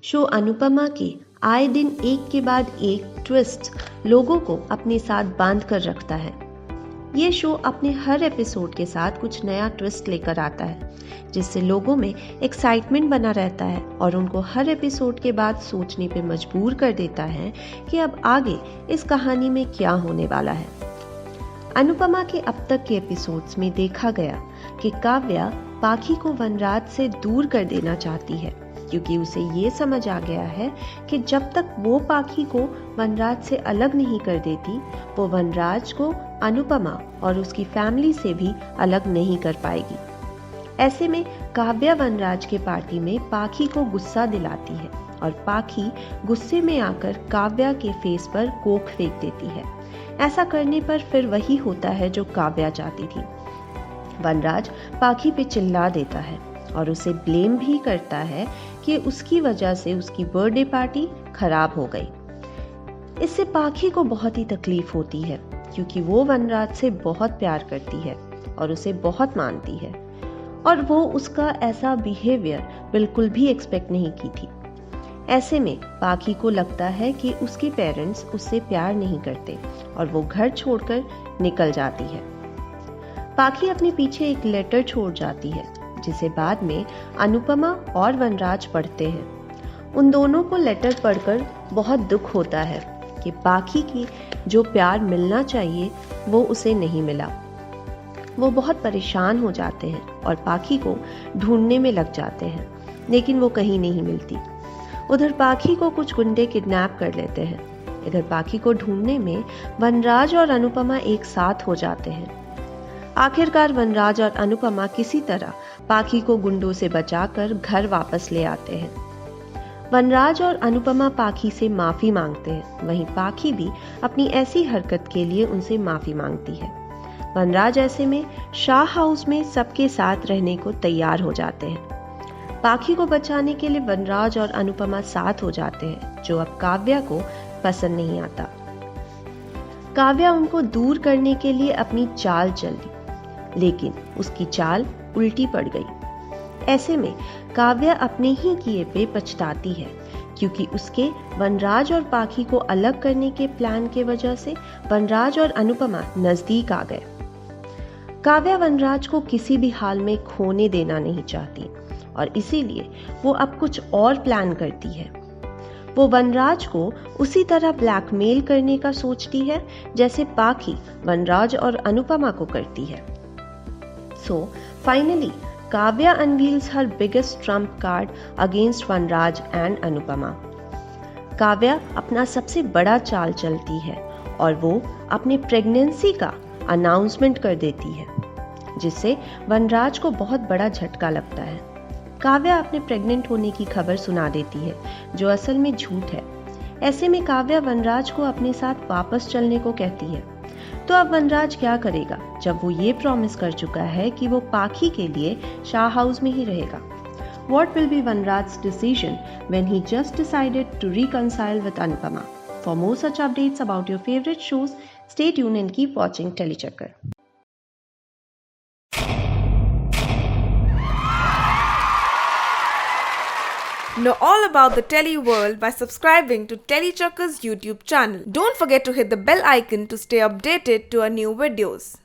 Show Anupama के आए दिन एक के बाद एक ट्विस्ट लोगों को अपने साथ बांध कर रखता है। ये शो अपने हर एपिसोड के साथ कुछ नया ट्विस्ट लेकर आता है, जिससे लोगों में एक्साइटमेंट बना रहता है और उनको हर एपिसोड के बाद सोचने पे मजबूर कर देता है कि अब आगे इस कहानी में क्या होने वाला है। अनुपमा के अब तक के एपिसोड्स में देखा गया कि काव्या पाखी को वनराज से दूर कर देना चाहती है, क्योंकि उसे ये समझ आ गया है कि जब तक वो पाखी को वनराज से अलग नहीं कर देती, वो वनराज को अनुपमा और उसकी फैमिली से भी अलग नहीं कर पाएगी। ऐसे में काव्या वनराज के पार्टी में पाखी को गुस्सा दिलाती है और पाखी गुस्से में आकर काव्या के फेस पर कोक फेंक देती है। ऐसा करने पर फिर वही होता है जो काव्या चाहती थी। वनराज पाखी पे चिल्ला देता है और उसे ब्लेम भी करता है कि उसकी वजह से उसकी बर्थडे पार्टी खराब हो गई। इससे पाखी को बहुत ही तकलीफ होती है, क्योंकि वो वनराज से बहुत प्यार करती है और उसे बहुत मानती है और वो उसका ऐसा बिहेवियर बिल्कुल भी एक्सपेक्ट नहीं की थी। ऐसे में पाखी को लगता है कि उसके पेरेंट्स उससे प्यार नहीं करते और वो घर छोड़कर निकल जाती है। पाखी अपने पीछे एक लेटर छोड़ जाती है, जिसे बाद में अनुपमा और वनराज पढ़ते हैं। उन दोनों को लेटर पढ़कर बहुत दुख होता है कि पाखी की जो प्यार मिलना चाहिए वो उसे नहीं मिला। वो बहुत परेशान हो जाते हैं और पाखी को ढूंढने में लग जाते हैं, लेकिन वो कहीं नहीं मिलती। उधर पाखी को कुछ गुंडे किडनैप कर लेते हैं। इधर पाखी को ढूंढने में वनराज और अनुपमा एक साथ हो जाते हैं। आखिरकार वनराज और अनुपमा किसी तरह पाखी को गुंडों से बचाकर घर वापस ले आते हैं। वनराज और अनुपमा पाखी से माफी मांगते हैं, वहीं पाखी भी अपनी ऐसी हरकत के लिए उनसे माफी मांगती है। वनराज ऐसे में शाह हाउस में सबके साथ रहने को तैयार हो जाते हैं। पाखी को बचाने के लिए वनराज और अनुपमा साथ हो जाते हैं, जो अब काव्या को पसंद नहीं आता। काव्या उनको दूर करने के लिए अपनी चाल चली, लेकिन उसकी चाल उल्टी पड़ गई। ऐसे में काव्या अपने ही किए पे पछताती है, क्योंकि उसके वनराज और पाखी को अलग करने के प्लान के वजह से वनराज और अनुपमा नजदीक आ गए। काव्या वनराज को किसी भी हाल में खोने देना नहीं चाहती और इसीलिए वो अब कुछ और प्लान करती है। वो वनराज को उसी तरह ब्लैकमेल करने का सोचती है जैसे पाखी वनराज और अनुपमा को करती है। So finally, Kavya unveils her biggest trump card against Vanraj and Anupama. Kavya अपना सबसे बड़ा चाल चलती है और वो अपने प्रेगनेंसी का अनाउंसमेंट कर देती है, जिससे वनराज को बहुत बड़ा झटका लगता है। काव्या अपने प्रेग्नेंट होने की खबर सुना देती है, जो असल में झूठ है। ऐसे में काव्या वनराज को अपने साथ वापस चलने को कहती है। तो अब वनराज क्या करेगा, जब वो ये प्रॉमिस कर चुका है कि वो पाखी के लिए शाह हाउस में ही रहेगा? What will be Vanraj's decision when he just decided to reconcile with Anupama? For more such updates about your favorite shows, stay tuned and keep watching Telechakkar. Know all about the Tele world by subscribing to Telechakkar's YouTube channel. Don't forget to hit the bell icon to stay updated to our new videos.